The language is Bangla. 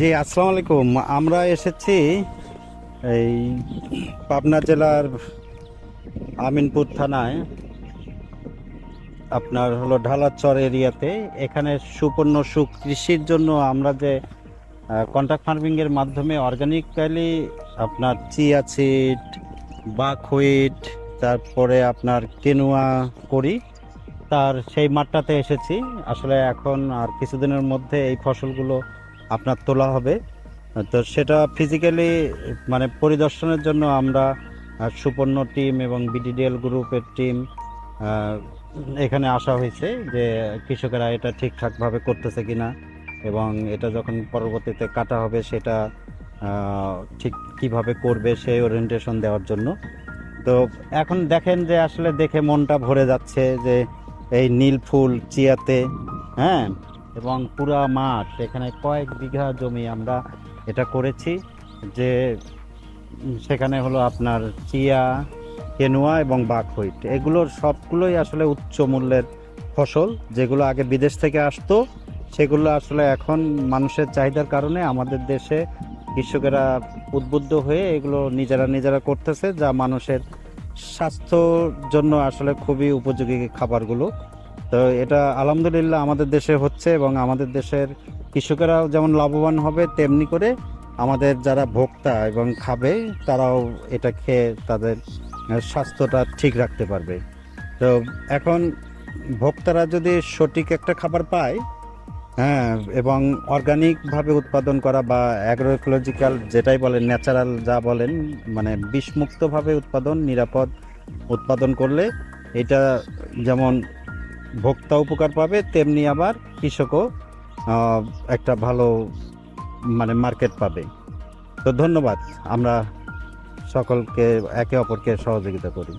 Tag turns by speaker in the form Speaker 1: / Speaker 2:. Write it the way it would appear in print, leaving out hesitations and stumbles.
Speaker 1: জি, আসসালামু আলাইকুম। আমরা এসেছি এই পাবনা জেলার আমিনপুর থানায়, আপনার হলো ঢালারচর এরিয়াতে। এখানে সুপণ্য সুকৃষির জন্য আমরা যে কন্ট্রাক্ট ফার্মিংয়ের মাধ্যমে অর্গানিক্যালি আপনার চিয়া সিড, বাকহুইট, তারপরে আপনার কেনুয়া করি, তার সেই মাঠটাতে এসেছি। আসলে এখন আর কিছুদিনের মধ্যে এই ফসলগুলো আপনার তোলা হবে। তো সেটা ফিজিক্যালি মানে পরিদর্শনের জন্য আমরা সুপর্ণ টিম এবং বিডিডিএল গ্রুপের টিম এখানে আসা হয়েছে, যে কৃষকেরা এটা ঠিকঠাকভাবে করতেছে কিনা এবং এটা যখন পরবর্তীতে কাটা হবে সেটা ঠিক কিভাবে করবে সেই ওরিয়েন্টেশন দেওয়ার জন্য। তো এখন দেখেন যে আসলে দেখে মনটা ভরে যাচ্ছে যে এই নীল ফুল চিয়াতে, হ্যাঁ, এবং পুরা মাঠ, এখানে কয়েক বিঘা জমি আমরা এটা করেছি। যে সেখানে হলো আপনার চিয়া, কেনুয়া এবং বাকহুইট, এগুলোর সবগুলোই আসলে উচ্চ মূল্যের ফসল। যেগুলো আগে বিদেশ থেকে আসতো সেগুলো আসলে এখন মানুষের চাহিদার কারণে আমাদের দেশে কৃষকেরা উদ্বুদ্ধ হয়ে এগুলো নিজেরা করতেছে, যা মানুষের স্বাস্থ্যর জন্য আসলে খুবই উপযোগী খাবারগুলো। তো এটা আলহামদুলিল্লাহ আমাদের দেশে হচ্ছে, এবং আমাদের দেশের কৃষকেরাও যেমন লাভবান হবে, তেমনি করে আমাদের যারা ভোক্তা এবং খাবে তারাও এটা খেয়ে তাদের স্বাস্থ্যটা ঠিক রাখতে পারবে। তো এখন ভোক্তারা যদি সঠিক একটা খাবার পায়, হ্যাঁ, এবং অর্গানিকভাবে উৎপাদন করা বা অ্যাগ্রো ইকোলজিক্যাল যেটাই বলেন, ন্যাচারাল যা বলেন, মানে বিষমুক্তভাবে উৎপাদন, নিরাপদ উৎপাদন করলে এটা যেমন ভোক্তা উপকার পাবে, তেমনি আবার কৃষকও একটা ভালো মানে মার্কেট পাবে। তো ধন্যবাদ। আমরা সকলকে একে অপরকে সহযোগিতা করি।